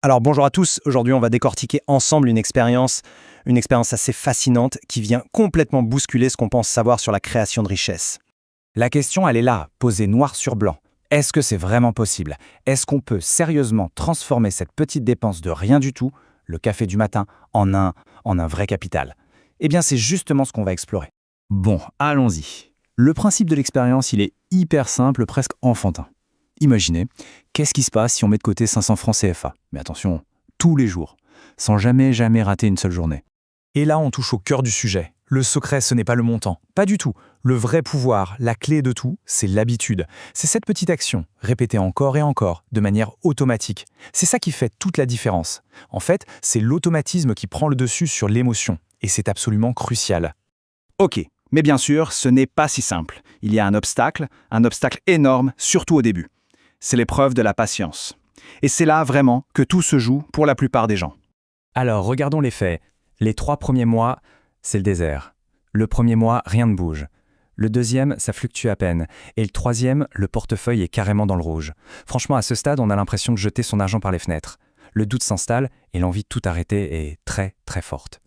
Alors bonjour à tous, aujourd'hui on va décortiquer ensemble une expérience assez fascinante qui vient complètement bousculer ce qu'on pense savoir sur la création de richesse. La question, elle est là, posée noir sur blanc. Est-ce que c'est vraiment possible? Est-ce qu'on peut sérieusement transformer cette petite dépense de rien du tout, le café du matin, en un vrai capital? Eh bien, c'est justement ce qu'on va explorer. Bon, allons-y. Le principe de l'expérience, il est hyper simple, presque enfantin. Imaginez, qu'est-ce qui se passe si on met de côté 500 francs CFA? Mais attention, tous les jours, sans jamais rater une seule journée. Et là, on touche au cœur du sujet. Le secret, ce n'est pas le montant. Pas du tout. Le vrai pouvoir, la clé de tout, c'est l'habitude. C'est cette petite action, répétée encore et encore, de manière automatique. C'est ça qui fait toute la différence. En fait, c'est l'automatisme qui prend le dessus sur l'émotion. Et c'est absolument crucial. Ok, mais bien sûr, ce n'est pas si simple. Il y a un obstacle énorme, surtout au début. C'est l'épreuve de la patience. Et c'est là vraiment que tout se joue pour la plupart des gens. Alors, regardons les faits. Les 3 premiers mois, c'est le désert. Le premier mois, rien ne bouge. Le deuxième, ça fluctue à peine. Et le troisième, le portefeuille est carrément dans le rouge. Franchement, à ce stade, on a l'impression de jeter son argent par les fenêtres. Le doute s'installe et l'envie de tout arrêter est très forte.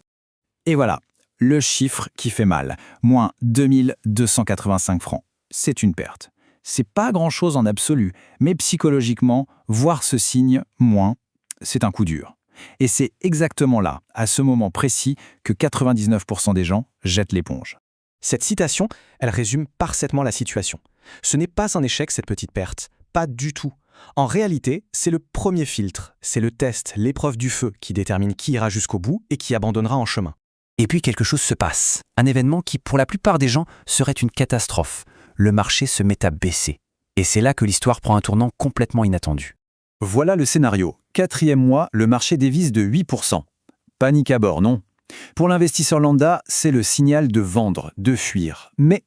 Et voilà, le chiffre qui fait mal. Moins 2285 francs. C'est une perte. C'est pas grand-chose en absolu, mais psychologiquement, voir ce signe moins, c'est un coup dur. Et c'est exactement là, à ce moment précis, que 99% des gens jettent l'éponge. Cette citation, elle résume parfaitement la situation. Ce n'est pas un échec cette petite perte, pas du tout. En réalité, c'est le premier filtre, c'est le test, l'épreuve du feu qui détermine qui ira jusqu'au bout et qui abandonnera en chemin. Et puis quelque chose se passe, un événement qui pour la plupart des gens serait une catastrophe. Le marché se met à baisser. Et c'est là que l'histoire prend un tournant complètement inattendu. Voilà le scénario. 4e mois, le marché dévisse de 8%. Panique à bord, non? Pour l'investisseur lambda, c'est le signal de vendre, de fuir. Mais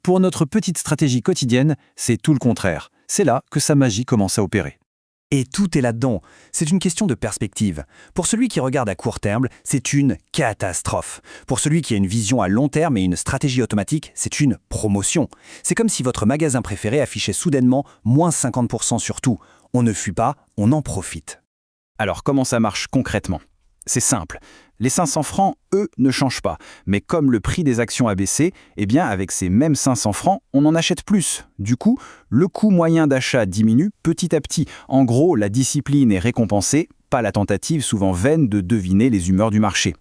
pour notre petite stratégie quotidienne, c'est tout le contraire. C'est là que sa magie commence à opérer. Et tout est là-dedans. C'est une question de perspective. Pour celui qui regarde à court terme, c'est une catastrophe. Pour celui qui a une vision à long terme et une stratégie automatique, c'est une promotion. C'est comme si votre magasin préféré affichait soudainement moins 50% sur tout. On ne fuit pas, on en profite. Alors comment ça marche concrètement? C'est simple. Les 500 francs, eux, ne changent pas. Mais comme le prix des actions a baissé, eh bien avec ces mêmes 500 francs, on en achète plus. Du coup, le coût moyen d'achat diminue petit à petit. En gros, la discipline est récompensée, pas la tentative souvent vaine de deviner les humeurs du marché.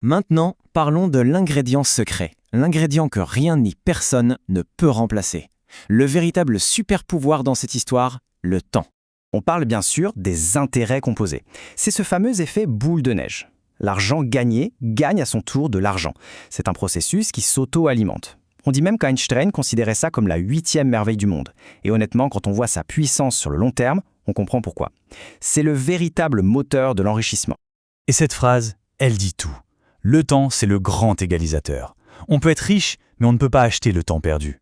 Maintenant, parlons de l'ingrédient secret. L'ingrédient que rien ni personne ne peut remplacer. Le véritable super pouvoir dans cette histoire, le temps. On parle bien sûr des intérêts composés. C'est ce fameux effet boule de neige. L'argent gagné gagne à son tour de l'argent. C'est un processus qui s'auto-alimente. On dit même qu'Einstein considérait ça comme la 8e merveille du monde. Et honnêtement, quand on voit sa puissance sur le long terme, on comprend pourquoi. C'est le véritable moteur de l'enrichissement. Et cette phrase, elle dit tout. Le temps, c'est le grand égalisateur. On peut être riche, mais on ne peut pas acheter le temps perdu.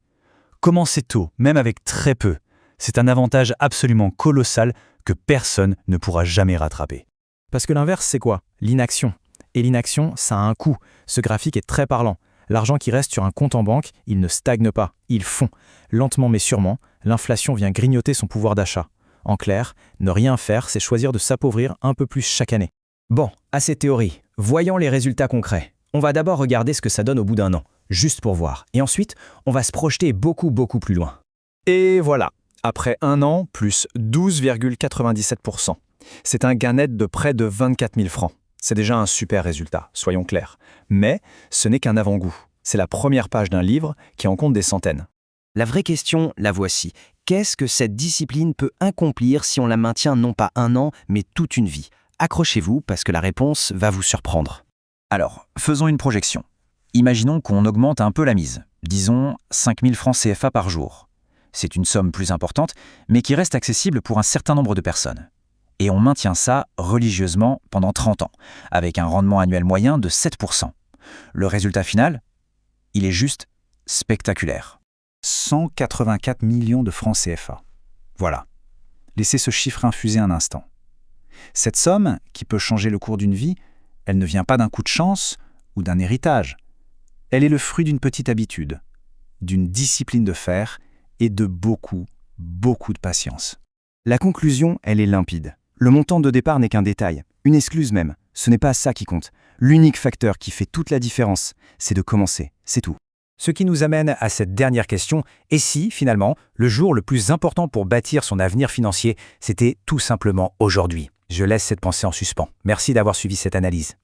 Commencer tôt, même avec très peu, c'est un avantage absolument colossal que personne ne pourra jamais rattraper. Parce que l'inverse, c'est quoi? L'inaction. Et l'inaction, ça a un coût. Ce graphique est très parlant. L'argent qui reste sur un compte en banque, il ne stagne pas, il fond. Lentement mais sûrement, l'inflation vient grignoter son pouvoir d'achat. En clair, ne rien faire, c'est choisir de s'appauvrir un peu plus chaque année. Bon, assez théorie. Voyons les résultats concrets. On va d'abord regarder ce que ça donne au bout d'un an, juste pour voir. Et ensuite, on va se projeter beaucoup plus loin. Et voilà, après un an, plus 12,97%. C'est un gain net de près de 24 000 francs. C'est déjà un super résultat, soyons clairs. Mais ce n'est qu'un avant-goût. C'est la première page d'un livre qui en compte des centaines. La vraie question, la voici. Qu'est-ce que cette discipline peut accomplir si on la maintient non pas un an, mais toute une vie? Accrochez-vous parce que la réponse va vous surprendre. Alors, faisons une projection. Imaginons qu'on augmente un peu la mise. Disons 5 000 francs CFA par jour. C'est une somme plus importante, mais qui reste accessible pour un certain nombre de personnes. Et on maintient ça religieusement pendant 30 ans, avec un rendement annuel moyen de 7%. Le résultat final, il est juste spectaculaire. 184 millions de francs CFA. Voilà. Laissez ce chiffre infuser un instant. Cette somme, qui peut changer le cours d'une vie, elle ne vient pas d'un coup de chance ou d'un héritage. Elle est le fruit d'une petite habitude, d'une discipline de fer et de beaucoup de patience. La conclusion, elle est limpide. Le montant de départ n'est qu'un détail, une excuse même. Ce n'est pas ça qui compte. L'unique facteur qui fait toute la différence, c'est de commencer, c'est tout. Ce qui nous amène à cette dernière question, et si, finalement, le jour le plus important pour bâtir son avenir financier, c'était tout simplement aujourd'hui? Je laisse cette pensée en suspens. Merci d'avoir suivi cette analyse.